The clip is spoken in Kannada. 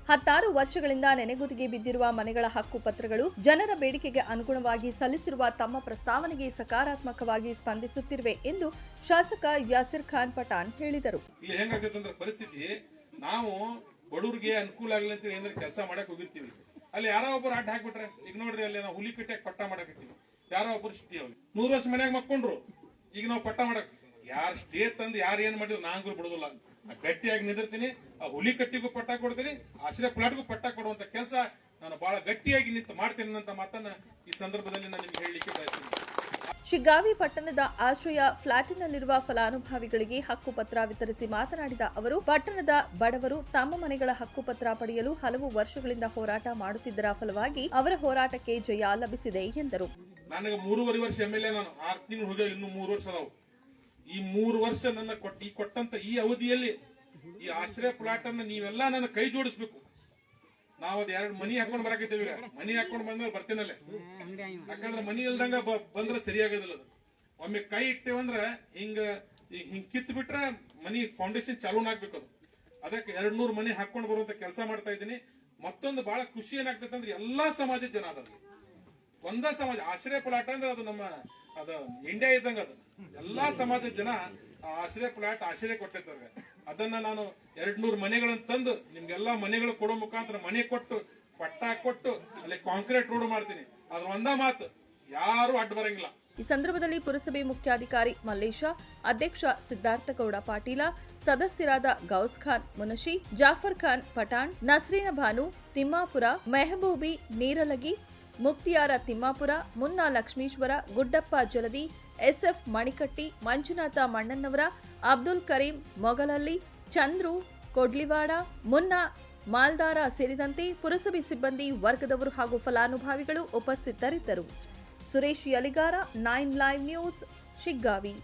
10 ವರ್ಷಗಳಿಂದ ನೆನೆಗುದಿಗೆ ಬಿದ್ದಿರುವ ಮನೆಗಳ ಹಕ್ಕು ಪತ್ರಗಳು ಜನರ ಬೇಡಿಕೆಗೆ ಅನುಗುಣವಾಗಿ ಸಲ್ಲಿಸಿರುವ ತಮ್ಮ ಪ್ರಸ್ತಾವನೆಗೆ ಸಕಾರಾತ್ಮಕವಾಗಿ ಸ್ಪಂದಿಸುತ್ತಿವೆ ಎಂದು ಶಾಸಕ ಯಾಸಿರ್ ಖಾನ್ ಪಠಾಣ್ ಹೇಳಿದರು. ಇಲ್ಲಿ ಹೆಂಗಾಗ್ತದೆ ಪರಿಸ್ಥಿತಿ, ನಾವು ಬಡವರಿಗೆ ಅನುಕೂಲ ಆಗಲಿ ಅಂತ ಏನಾದ್ರು ಕೆಲಸ ಮಾಡಕ್ ಹೋಗಿರ್ತೀವಿ, ಅಲ್ಲಿ ಯಾರೋ ಒಬ್ಬರು ಅಡ್ಡ ಹಾಕ್ಬಿಟ್ರೆ, ಈಗ ನೋಡ್ರಿ ಅಲ್ಲಿ ನಾವು ಹುಲಿ ಕಟ್ಟಿಯಾಗ ಪಟ್ಟ ಮಾಡಕತ್ತೀವಿ, ಯಾರೋ ಒಬ್ಬರು ಸ್ಟೇ 100 ವರ್ಷ ಮನ್ಯಾಗ ಮಕ್ಕೊಂಡ್ರು, ಈಗ ನಾವು ಪಟ್ಟ ಮಾಡಕ್ ಯಾರು ಸ್ಟೇ ತಂದು ಯಾರು ಏನ್ ಮಾಡಿದ್ರು ನಾಂಗ್ರು ಬಿಡುದಿಲ್ಲ, ಗಟ್ಟಿಯಾಗಿ ನಿಂದಿರ್ತೀನಿ, ಆ ಹುಲಿ ಕಟ್ಟಿಗೂ ಪಟ್ಟ ಕೊಡ್ತೀನಿ, ಆಶ್ರಯ ಪ್ಲಾಟ್ಗೂ ಪಟ್ಟ ಕೊಡುವಂತ ಕೆಲಸ ನಾನು ಬಹಳ ಗಟ್ಟಿಯಾಗಿ ನಿಂತು ಮಾಡ್ತೇನೆ ಅಂತ ಮಾತನ್ನ ಈ ಸಂದರ್ಭದಲ್ಲಿ ನಾನು ನಿಮ್ಗೆ ಹೇಳಲಿಕ್ಕೆ ಬಯಸ್ತೀನಿ. ಶಿಗ್ಗಾವಿ ಪಟ್ಟಣದ ಆಶ್ರಯ ಫ್ಲಾಟಿನಲ್ಲಿರುವ ಫಲಾನುಭವಿಗಳಿಗೆ ಹಕ್ಕುಪತ್ರ ವಿತರಿಸಿ ಮಾತನಾಡಿದ ಅವರು, ಪಟ್ಟಣದ ಬಡವರು ತಮ್ಮ ಮನೆಗಳ ಹಕ್ಕುಪತ್ರ ಪಡೆಯಲು ಹಲವು ವರ್ಷಗಳಿಂದ ಹೋರಾಟ ಮಾಡುತ್ತಿದ್ದರ ಫಲವಾಗಿ ಅವರ ಹೋರಾಟಕ್ಕೆ ಜಯ ಲಭಿಸಿದೆ ಎಂದರು. ನನಗೆ 3.5 ವರ್ಷ MLA, ನಾನು 6 ತಿಂಗಳು ಹೋಗಿ ಇನ್ನು 3 ವರ್ಷ ಅದಾವು. ಈ 3 ವರ್ಷ ನನ್ನ ಕೊಟ್ಟಂತ ಈ ಅವಧಿಯಲ್ಲಿ ಈ ಆಶ್ರಯ ಪ್ಲಾಟ್ ಅನ್ನ ನೀವೆಲ್ಲ ನನ್ನ ಕೈ ಜೋಡಿಸ್ಬೇಕು. ನಾವ್ ಅದ್ 2 ಮನಿ ಹಾಕೊಂಡ್ ಬರಾಕೈತೇವಿ, ಮನಿ ಹಾಕೊಂಡ್ ಬಂದ್ಮೇಲೆ ಬರ್ತೀನಲ್ಲೇ, ಯಾಕಂದ್ರೆ ಮನಿ ಇಲ್ದಂಗ ಬಂದ್ರೆ ಸರಿಯಾಗೋದಿಲ್ಲ. ಒಮ್ಮೆ ಕೈ ಇಟ್ಟೇವಂದ್ರ ಹಿಂಗ್ ಕಿತ್ ಬಿಟ್ರೆ ಮನಿ ಫೌಂಡೇಶನ್ ಚಾಲೂನ್ ಆಗ್ಬೇಕು. ಅದಕ್ಕೆ 200 ಮನಿ ಹಾಕೊಂಡ್ ಬರುವಂತ ಕೆಲಸ ಮಾಡ್ತಾ ಇದ್ದೀನಿ. ಮತ್ತೊಂದು ಬಹಳ ಖುಷಿ ಏನಾಗ್ತೈತೆ ಅಂದ್ರೆ ಎಲ್ಲಾ ಸಮಾಜದ ಜನ ಅದರಲ್ಲಿ ಒಂದ ಸಮಾಜ ಆಶ್ರಯ ಪ್ಲಾಟ್ ಅಂದ್ರೆ ಅದು ನಮ್ಮ ಅದು ಇಂಡಿಯಾ ಇದ್ದಂಗ, ಅದು ಎಲ್ಲಾ ಸಮಾಜದ ಜನ ಆಶ್ರಯ ಪ್ಲಾಟ್ ಆಶ್ರಯ ಕೊಟ್ಟಿರ್ತಾರೆ. ಅದನ್ನ ನಾನು 200 ಮನೆಗಳನ್ನ ತಂದು ನಿಮ್ಗೆಲ್ಲಾ ಮನೆಗಳು ಕೊಡೋ ಮುಖಾಂತರ ಮನೆ ಕೊಟ್ಟು ಪಟ್ಟ ಕೊಟ್ಟು ಅಲ್ಲಿ ಕಾಂಕ್ರೀಟ್ ರೋಡ್ ಮಾಡ್ತೀನಿ. ಅದ್ರ ಒಂದ ಮಾತು, ಯಾರು ಅಡ್ಡ ಬರಂಗಿಲ್ಲ. ಈ ಸಂದರ್ಭದಲ್ಲಿ ಪುರಸಭೆ ಮುಖ್ಯಾಧಿಕಾರಿ ಮಲ್ಲೇಶ, ಅಧ್ಯಕ್ಷ ಸಿದ್ಧಾರ್ಥಗೌಡ ಪಾಟೀಲ, ಸದಸ್ಯರಾದ ಗೌಸ್ ಖಾನ್ ಮುನಶಿ, ಜಾಫರ್ ಖಾನ್ ಪಠಾಣ್, ನಸ್ರೀನ ಭಾನು ತಿಮ್ಮಾಪುರ, ಮೆಹಬೂಬಿ ನೀರಲಗಿ, ಮುಕ್ತಿಯಾರ ತಿಮ್ಮಾಪುರ, ಮುನ್ನಾ ಲಕ್ಷ್ಮೀಶ್ವರ, ಗುಡ್ಡಪ್ಪ ಜಲದಿ, SF ಮಣಿಕಟ್ಟಿ, ಮಂಜುನಾಥ ಮಣ್ಣನ್ನವರ, ಅಬ್ದುಲ್ ಕರೀಂ ಮೊಗಲಲ್ಲಿ, ಚಂದ್ರು ಕೊಡ್ಲಿವಾಡ, ಮುನ್ನಾ ಮಾಲ್ದಾರ ಸೇರಿದಂತೆ ಪುರಸಭೆ ಸಿಬ್ಬಂದಿ ವರ್ಗದವರು ಹಾಗೂ ಫಲಾನುಭವಿಗಳು ಉಪಸ್ಥಿತರಿದ್ದರು. Suresh Yaligar, 9 live news, Shiggavi.